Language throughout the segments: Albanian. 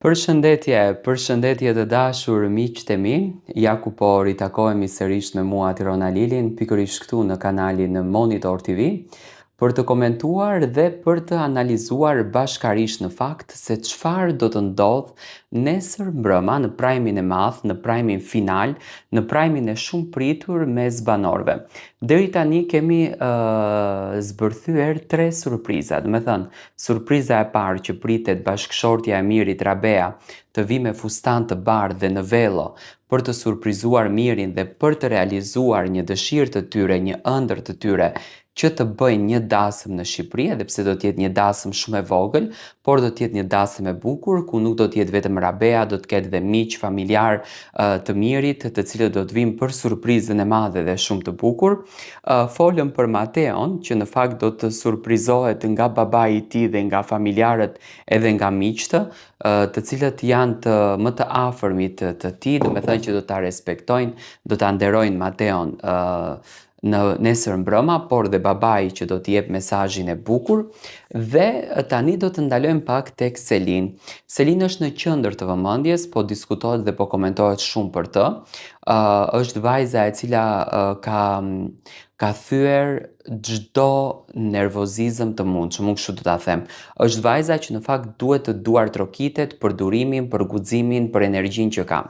Përshëndetje të dashur miqtë e mi, ja ku po ritakohemi sërish me mua Tirona Lilin, pikërisht këtu në kanalin Monitor TV, për të komentuar dhe për të analizuar bashkarisht në fakt se çfarë do të ndodh nesër mbrëma në prajmin e madh, në prajmin final, në prajmin e shumë pritur mes banorëve. Deri tani kemi zbërthyer 3 surpriza, do të thënë, surpriza e parë që pritet bashkëshortja e Mirit Rabea të vi me fustan të bardhë dhe në velo për të surprizuar Mirin dhe për të realizuar një dëshirë të tyre, një ëndër të tyre që të bëjnë një dasëm në Shqipëri, edhe pse do të jetë një dasëm shumë e vogël, por do të jetë një dasëm e bukur, ku nuk do të jetë vetëm Rabea, do të ketë dhe miq familjar të Mirit, të cilët do të vinë për surprizën e madhe dhe shumë të bukur. Folëm për Mateon, që në fakt do të surprizohet nga babai i tij dhe nga familjarët edhe nga miqtë, të cilët janë më të afërmit të tij, do të thënë që do ta respektojnë, do ta nderojnë Mateon në nesër mbrëma, por dhe babai që do t'i jep mesazhin e bukur. Dhe tani do të ndalojmë pak tek Selin. Selin është në qendër të vëmendjes, po diskutohet dhe po komentohet shumë për të. Është vajza e cila ka thyer çdo nervozizëm të mundshëm, unë kështu do ta them. Është vajza që në fakt duhet të duar trokitet për durimin, për guximin, për energjinë që ka.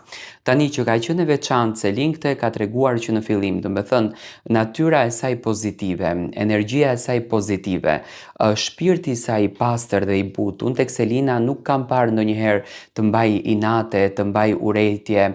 Tani që ka qenë e veçantë Selin këtë ka treguar që në fillim, do të thënë natyra e saj pozitive, energjia e saj pozitive, shpirti i saj i pastër dhe i butë. Unë tek Selina nuk kam parë ndonjëherë të mbaj inate, të mbaj urrejtje,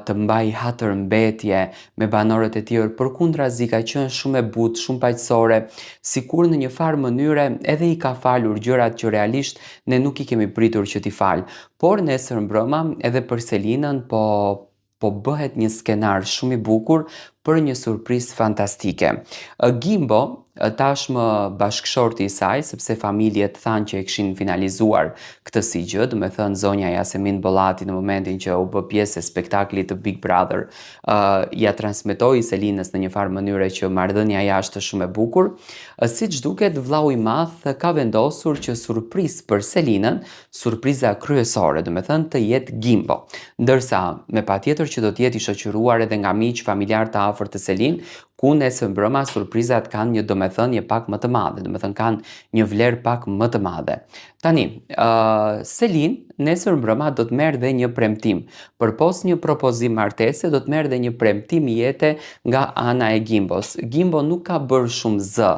të mbaj hatërmbetje me banorët e tjerë, përkundrazi ka qenë shumë e butë, shumë paqësore, sikur në një farë mënyre edhe i ka falur gjërat që realisht ne nuk i kemi pritur që t'i falë. Por nesër mbrëma edhe për Selinën po bëhet një skenar shumë i bukur për një surprizë fantastike. Gimbo, tashmë bashkëshorti i saj, sepse familjet thanë që e kishin finalizuar këtë si gjë, do të thënë zonja Jasmin Bollati në momentin që u bë pjesë e spektaklit të Big Brother, ja transmetoi Selinës në një farë mënyre që marrëdhënia jashtë është shumë e bukur. Siç duket, vllau i madh ka vendosur që surprizë për Selinën, surpriza kryesore, do të thënë të jetë Gimbo. Ndërsa me patjetër që do të jetë i shoqëruar edhe nga miq familjar të afërt të Selin, ku nesër mbrëma surprizat kanë një domethënie pak më të madhe, do të thënë kanë një vlerë pak më të madhe. Tani, Selin nesër mbrëma do të merr dhe një premtim. Përpos një propozim martese, do të merr dhe një premtim jete nga ana e Gimbos. Gimbo nuk ka bërë shumë zë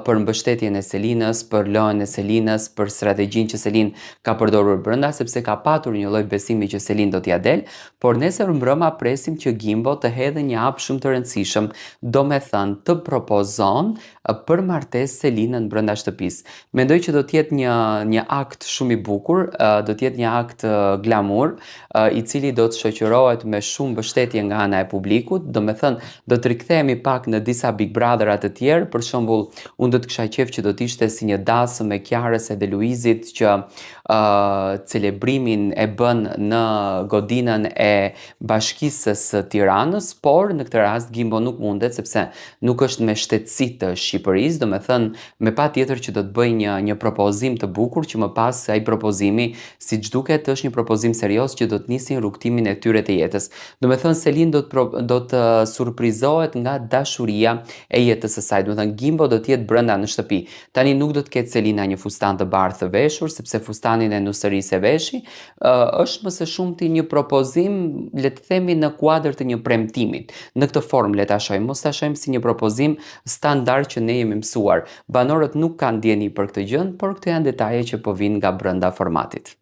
për mbështetjen e Selinës, për lojën e Selinës, për strategjinë që Selin ka përdorur brenda, sepse ka patur një lloj besimi që Selin do t'ia del, por nesër mbrëma presim që Gimbo të hedhë një hap shumë të rëndësishëm, do me thënë të propozon për martesë Selinën brenda shtëpisë. Mendoj që do të jetë një akt shumë i bukur, do të jetë një akt glamur, i cili do të shoqërohet me shumë mbështetje nga ana e publikut, do me thënë do të rikthehemi pak në disa Big Brother të tjerë, për shembull, unë do të kisha qejf që do të ishte si një dasëm me Kiarës edhe Luizit që celebrimin e bën në godinën e Bashkisë së Tiranës, por në këtë rast Gimbo nuk mundet sepse nuk është me shtetësi të Shqipërisë, do me thënë me patjetër që do të bëj një propozim të bukur që më pas ai propozimi, siç duket, është një propozim serioz që do të nisin rrugtimin e tyre të jetës. Do me thënë Selin do të surprizohet nga dashuria e jetës së saj. Do me thënë Gimbo do të jetë brenda në shtëpi. Tani nuk do të ketë Selina një fustan të bardhë të veshur, sepse fustanin e nusërisë e veshi, është më së shumti një propozim, le të themi në kuadër të një premtimit. Në këtë formë le ta shohim, mos ta shohim si një propozim standard që ne jemi mësuar. Banorët nuk kanë ndjeni për këtë gjë, por këto janë detaje që po vinë nga brenda formatit.